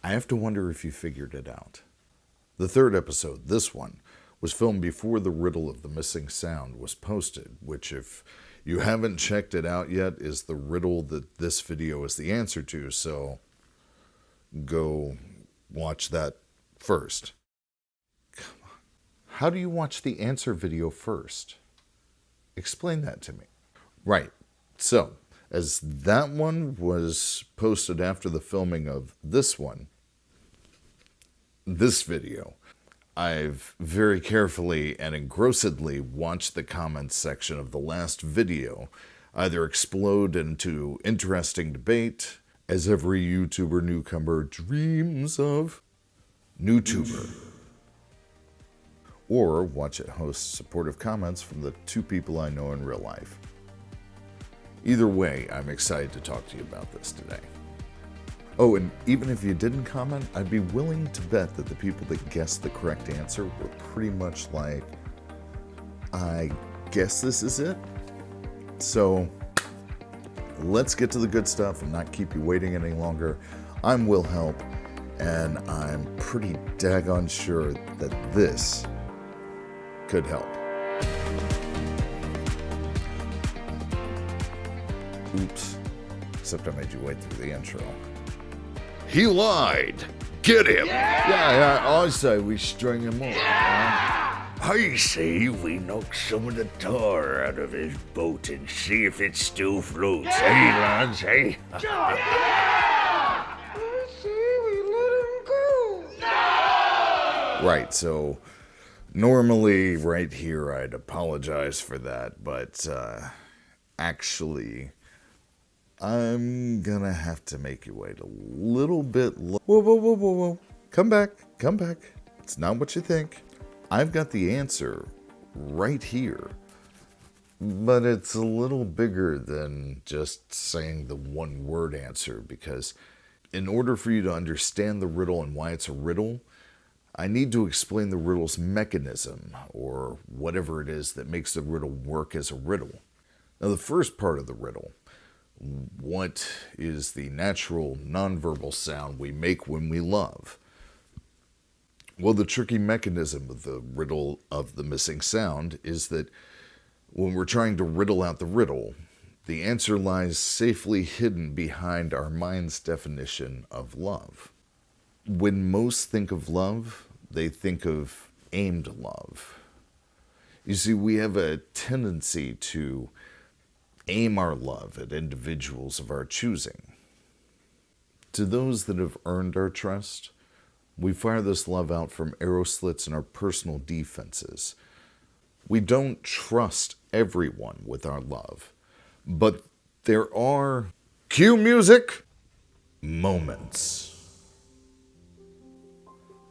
I have to wonder if you figured it out. The third episode, this one, was filmed before the riddle of the missing sound was posted, which, if you haven't checked it out yet, is the riddle that this video is the answer to, so go watch that first. Come on. How do you watch the answer video first? Explain that to me. Right. So, as that one was posted after the filming of this video, I've very carefully and engrossedly watched the comments section of the last video either explode into interesting debate, as every YouTuber newcomer dreams of, NewTuber, or watch it host supportive comments from the two people I know in real life. Either way, I'm excited to talk to you about this today. Oh, and even if you didn't comment, I'd be willing to bet that the people that guessed the correct answer were pretty much like, I guess this is it? So, let's get to the good stuff and not keep you waiting any longer. I'm Will Help, and I'm pretty daggone sure that this could help. Oops, except I made you wait through the intro. He lied. Get him. Yeah, I say we string him up. I say we knock some of the tar out of his boat and see if it still floats. Hey, lads, hey? I say we let him go. Right, so normally right here I'd apologize for that, but actually I'm gonna have to make you wait a little bit. Whoa. Come back. It's not what you think. I've got the answer right here, but it's a little bigger than just saying the one word answer, because in order for you to understand the riddle and why it's a riddle, I need to explain the riddle's mechanism, or whatever it is that makes the riddle work as a riddle. Now, the first part of the riddle, what is the natural nonverbal sound we make when we love? Well, the tricky mechanism of the riddle of the missing sound is that when we're trying to riddle out the riddle, the answer lies safely hidden behind our mind's definition of love. When most think of love, they think of aimed love. You see, we have a tendency to aim our love at individuals of our choosing. To those that have earned our trust, we fire this love out from arrow slits in our personal defenses. We don't trust everyone with our love, but there are, cue music, moments.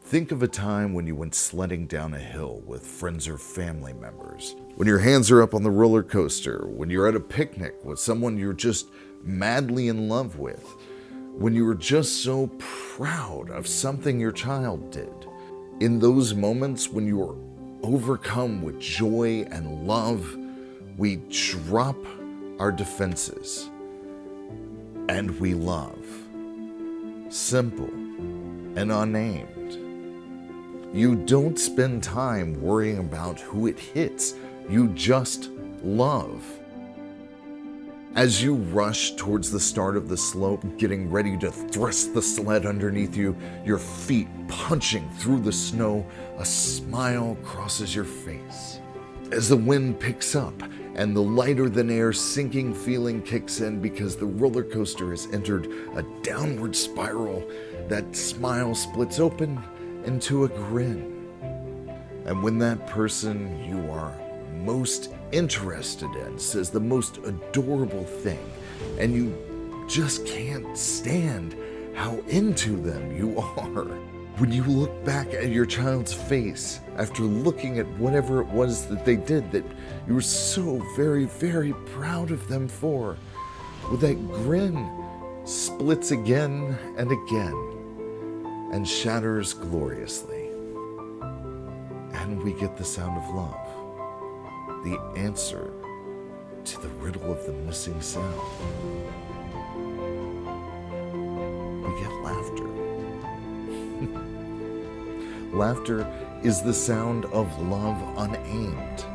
Think of a time when you went sledding down a hill with friends or family members, when your hands are up on the roller coaster, when you're at a picnic with someone you're just madly in love with, when you were just so proud of something your child did. In those moments when you are overcome with joy and love, we drop our defenses and we love. Simple and unnamed. You don't spend time worrying about who it hits. You just love. As you rush towards the start of the slope, getting ready to thrust the sled underneath you, your feet punching through the snow, a smile crosses your face. As the wind picks up and the lighter-than-air sinking feeling kicks in because the roller coaster has entered a downward spiral, that smile splits open into a grin. And when that person you are most interested in says the most adorable thing, and you just can't stand how into them you are, when you look back at your child's face after looking at whatever it was that they did that you were so very, very proud of them for, well, that grin splits again and again and shatters gloriously. And we get the sound of love, the answer to the riddle of the missing sound. We get laughter. Laughter is the sound of love unaimed.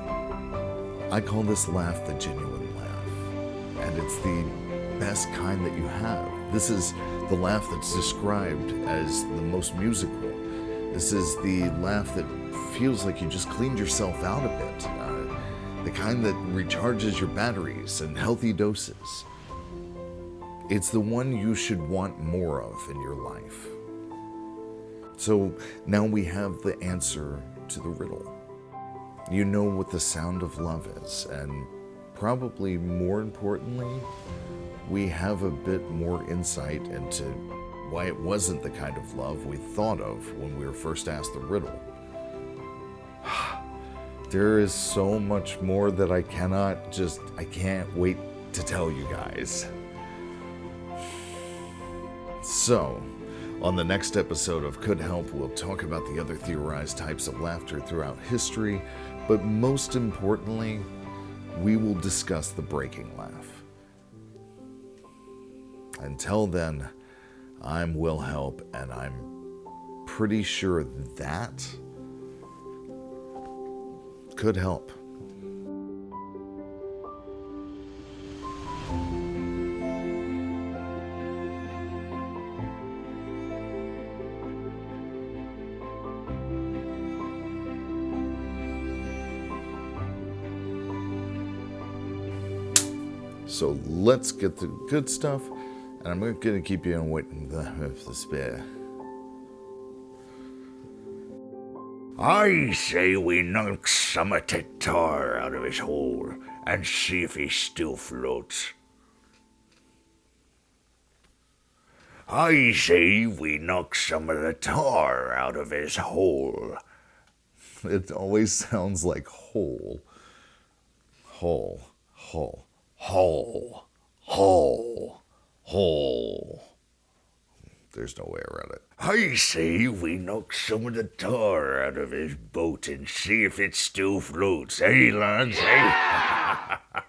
I call this laugh the genuine laugh, and it's the best kind that you have. This is the laugh that's described as the most musical. This is the laugh that feels like you just cleaned yourself out a bit. The kind that recharges your batteries in healthy doses. It's the one you should want more of in your life. So now we have the answer to the riddle. You know what the sound of love is, and probably more importantly, we have a bit more insight into why it wasn't the kind of love we thought of when we were first asked the riddle. There is so much more that I can't wait to tell you guys. So, on the next episode of Could Help, we'll talk about the other theorized types of laughter throughout history, but most importantly, we will discuss the breaking laugh. Until then, I'm Will Help, and I'm pretty sure that could help. So let's get the good stuff, and I'm going to keep you on waiting with the spare. I say we knock some of the tar out of his hole and see if he still floats. I say we knock some of the tar out of his hole. It always sounds like hole. Hole. Hole. Hole. Hole. Hole. There's no way around it. I say we knock some of the tar out of his boat and see if it still floats. Hey, lads, hey?